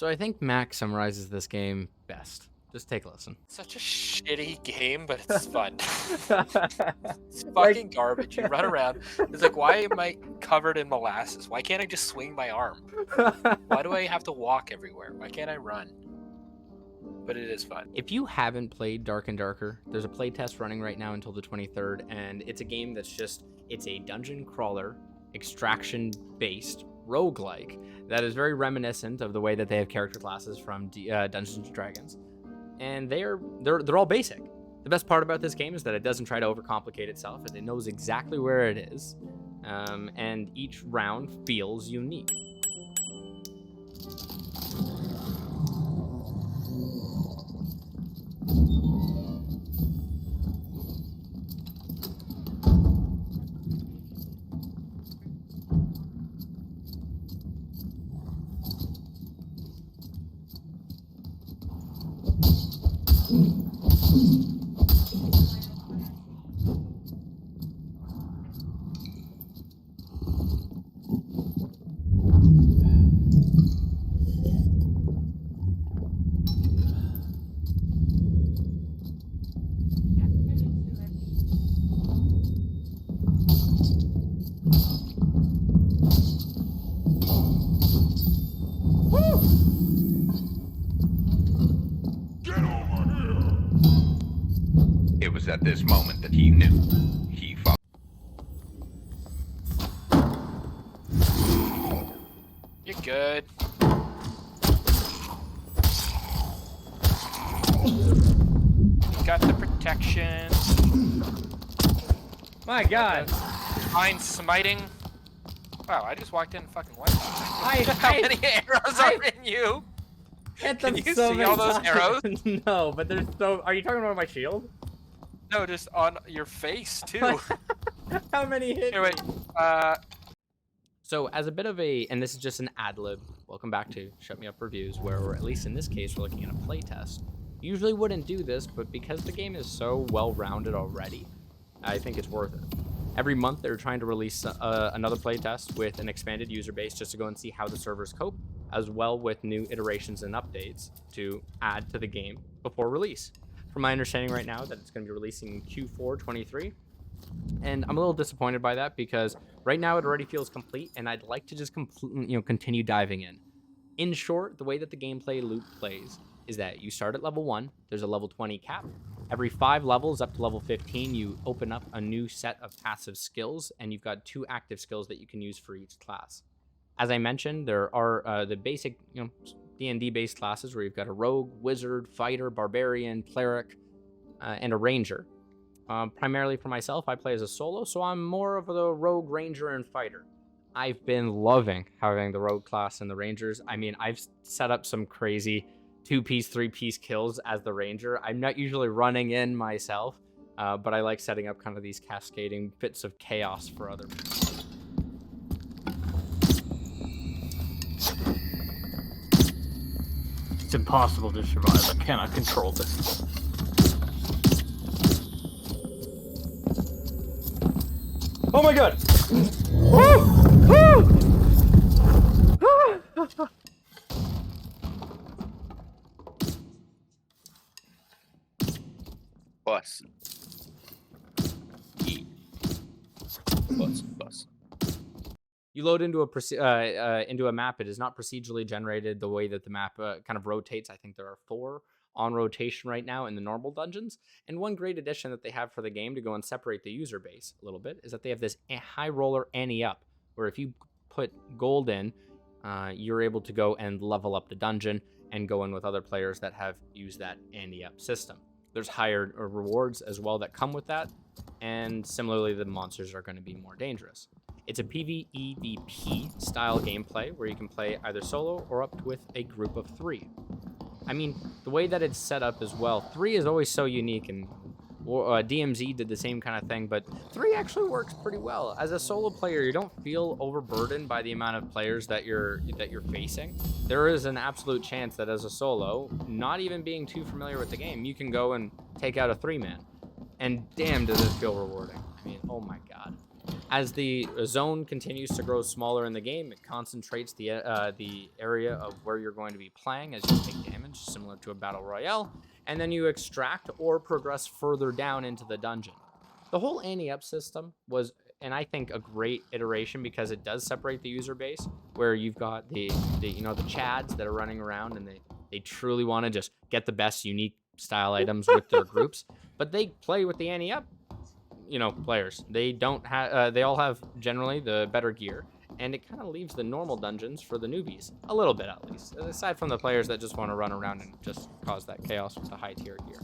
So I think Mac summarizes this game best. Just take a listen. Such a shitty game, but it's fun. It's Like- fucking garbage. You run around. It's like, why am I covered in molasses? Why can't I just swing my arm? Why do I have to walk everywhere? Why can't I run? But it is fun. If you haven't played Dark and Darker, there's a playtest running right now until the 23rd, and it's a game that's it's a dungeon crawler, extraction-based roguelike that is very reminiscent of the way that they have character classes from Dungeons & Dragons. And they're all basic. The best part about this game is that it doesn't try to overcomplicate itself, and it knows exactly where it is, and each round feels unique. It was at this moment that he knew. He fought. You're good. You got the protection. My God. Fine smiting. Wow, I just walked in and fucking wiped. How I many arrows are in you? hit Can them you so see many all those times. arrows? No, but there's so. Are you talking about my shield? No, just on your face too. How many hit? Anyway, So as a bit of a, and this is just an ad lib. Welcome back to Shut Me Up Reviews, where we're, at least in this case, we're looking at a playtest. Usually wouldn't do this, but because the game is so well-rounded already, I think it's worth it. Every month they're trying to release another playtest with an expanded user base just to go and see how the servers cope, as well with new iterations and updates to add to the game before release. From my understanding right now that it's going to be releasing in Q4 23, and I'm a little disappointed by that because right now it already feels complete, and I'd like to just continue diving in. In short, the way that the gameplay loop plays is that you start at level 1, there's a level 20 cap. Every 5 levels up to level 15, you open up a new set of passive skills, and you've got 2 active skills that you can use for each class. As I mentioned, there are the basic D&D based classes where you've got a rogue, wizard, fighter, barbarian, cleric, and a ranger. Primarily for myself, I play as a solo, so I'm more of the rogue, ranger, and fighter. I've been loving having the rogue class and the rangers. I mean, I've set up some crazy 2-piece, 3-piece kills as the ranger. I'm not usually running in myself, but I like setting up kind of these cascading bits of chaos for other people. It's impossible to survive. I cannot control this. Oh my God! Woo! Woo! Bus. E. Bus. You load into a map. It is not procedurally generated the way that the map kind of rotates. I think there are 4 on rotation right now in the normal dungeons. And one great addition that they have for the game to go and separate the user base a little bit is that they have this high roller ante up, where if you put gold in, you're able to go and level up the dungeon and go in with other players that have used that ante up system. There's higher rewards as well that come with that, and similarly, the monsters are going to be more dangerous. It's a PvEVP style gameplay where you can play either solo or up with a group of 3. I mean, the way that it's set up as well, 3 is always so unique, and DMZ did the same kind of thing, but 3 actually works pretty well. As a solo player, you don't feel overburdened by the amount of players that you're facing. There is an absolute chance that as a solo, not even being too familiar with the game, you can go and take out a 3-man. And damn, does it feel rewarding. I mean, oh my God. As the zone continues to grow smaller in the game, it concentrates the area of where you're going to be playing as you take damage, similar to a battle royale, and then you extract or progress further down into the dungeon. The whole ante-up system was, and I think, a great iteration because it does separate the user base, where you've got the chads that are running around and they truly want to just get the best unique style items with their groups, but they play with the ante-up players. They don't have they all have generally the better gear, and it kind of leaves the normal dungeons for the newbies a little bit, at least, aside from the players that just want to run around and just cause that chaos with the high tier gear.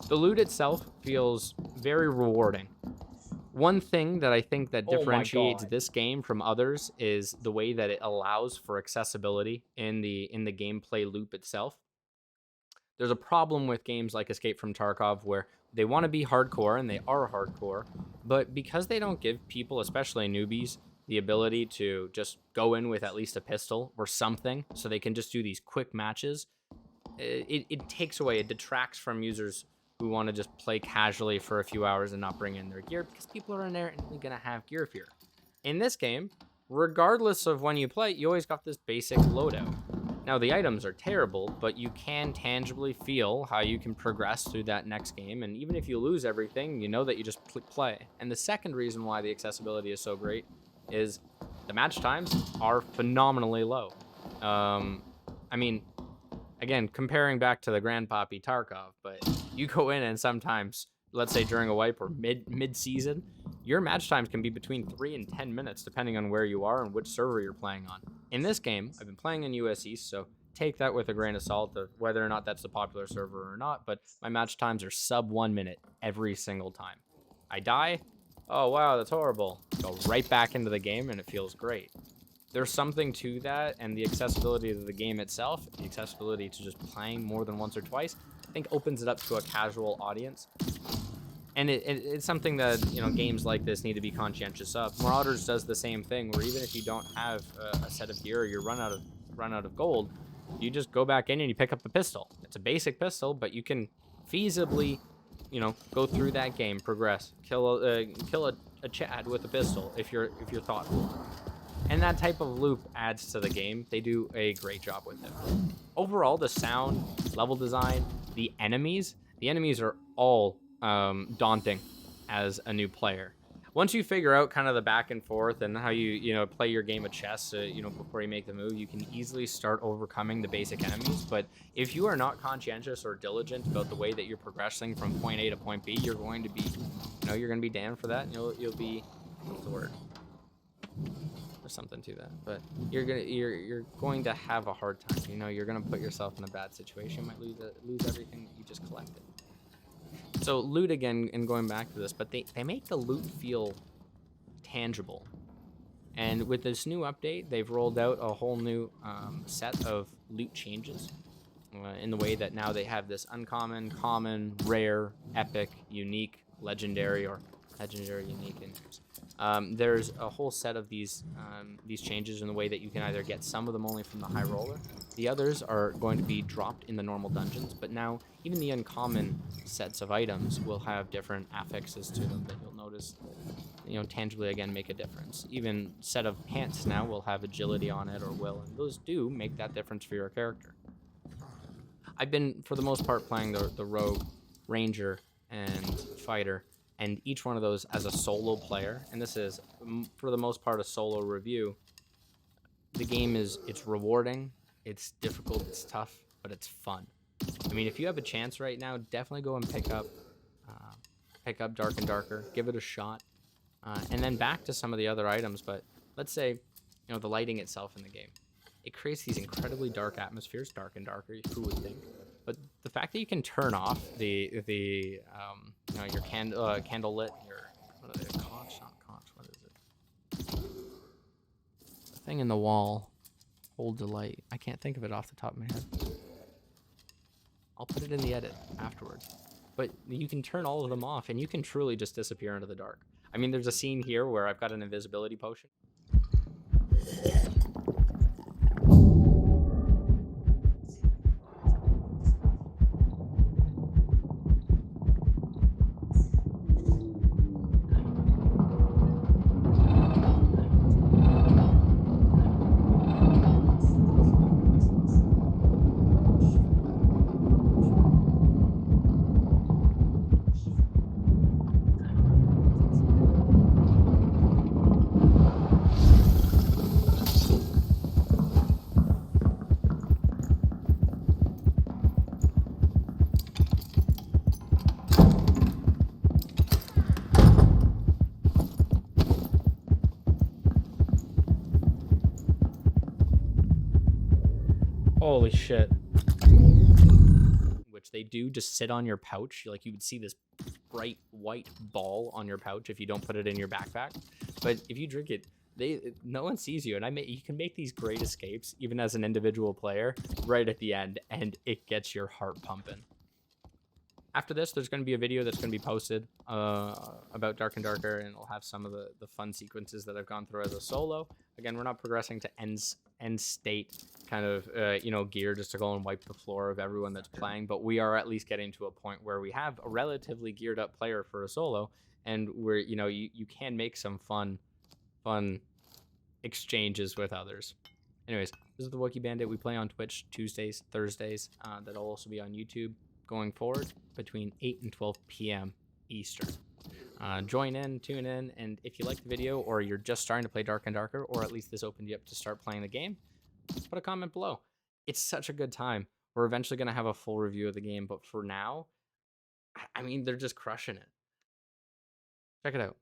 The loot itself feels very rewarding. One thing that I think that differentiates this game from others is the way that it allows for accessibility in the gameplay loop itself. There's a problem with games like Escape from Tarkov where they want to be hardcore, and they are hardcore, but because they don't give people, especially newbies, the ability to just go in with at least a pistol or something so they can just do these quick matches, it takes away, it detracts from users who want to just play casually for a few hours and not bring in their gear, because people are inherently going to have gear fear. In this game, regardless of when you play, you always got this basic loadout. Now, the items are terrible, but you can tangibly feel how you can progress through that next game, and even if you lose everything, you know that you just play. And the second reason why the accessibility is so great is the match times are phenomenally low. I mean, again, comparing back to the Grandpappy Tarkov, but you go in and sometimes, let's say during a wipe or mid-season, your match times can be between 3 and 10 minutes, depending on where you are and which server you're playing on. In this game, I've been playing in US East, so take that with a grain of salt of whether or not that's the popular server or not, but my match times are sub 1 minute every single time. I die, oh wow, that's horrible. Go right back into the game and it feels great. There's something to that, and the accessibility of the game itself, the accessibility to just playing more than once or twice, I think opens it up to a casual audience. And it's something that, games like this need to be conscientious of. Marauders does the same thing, where even if you don't have a set of gear or you run out of gold, you just go back in and you pick up a pistol. It's a basic pistol, but you can feasibly, go through that game, progress, kill a Chad with a pistol if you're thoughtful. And that type of loop adds to the game. They do a great job with it. Overall, the sound, level design, the enemies are all daunting as a new player. Once you figure out kind of the back and forth and how you play your game of chess, before you make the move, you can easily start overcoming the basic enemies. But if you are not conscientious or diligent about the way that you're progressing from point A to point B, you're going to be damned for that. And you'll be, what's the word? There's something to that, but you're going to have a hard time. You're gonna put yourself in a bad situation. You might lose everything that you just collected. So loot again, and going back to this, but they make the loot feel tangible. And with this new update, they've rolled out a whole new set of loot changes in the way that now they have this uncommon, common, rare, epic, unique, legendary, or legendary, unique. And there's a whole set of these changes in the way that you can either get some of them only from the high roller. The others are going to be dropped in the normal dungeons, but now even the uncommon sets of items will have different affixes to them that you'll notice, tangibly again make a difference. Even set of pants now will have agility on it or will, and those do make that difference for your character. I've been, for the most part, playing the rogue, ranger, and fighter, and each one of those as a solo player, and this is, for the most part, a solo review. The game it's rewarding, it's difficult, it's tough, but it's fun. I mean, if you have a chance right now, definitely go and pick up Dark and Darker, give it a shot, and then back to some of the other items. But let's say, the lighting itself in the game, it creates these incredibly dark atmospheres, Dark and Darker, who would think? But the fact that you can turn off your candle lit, what are they, conch, not conch, what is it? The thing in the wall, hold the light. I can't think of it off the top of my head. I'll put it in the edit afterwards. But you can turn all of them off, and you can truly just disappear into the dark. I mean, there's a scene here where I've got an invisibility potion. Holy shit. Which they do just sit on your pouch. Like, you would see this bright white ball on your pouch if you don't put it in your backpack. But if you drink it, no one sees you. And you can make these great escapes, even as an individual player, right at the end, and it gets your heart pumping. After this, there's going to be a video that's going to be posted about Dark and Darker, and it'll have some of the fun sequences that I've gone through as a solo. Again, we're not progressing to end state kind of gear just to go and wipe the floor of everyone that's playing, but we are at least getting to a point where we have a relatively geared up player for a solo, and where you can make some fun exchanges with others. Anyways, this is the WookieBandit. We play on Twitch Tuesdays, Thursdays. That'll also be on YouTube going forward between 8 and 12 p.m. Eastern. Join in, tune in, and if you like the video, or you're just starting to play Dark and Darker, or at least this opened you up to start playing the game, put a comment below. It's such a good time. We're eventually going to have a full review of the game, but for now, I mean, they're just crushing it. Check it out.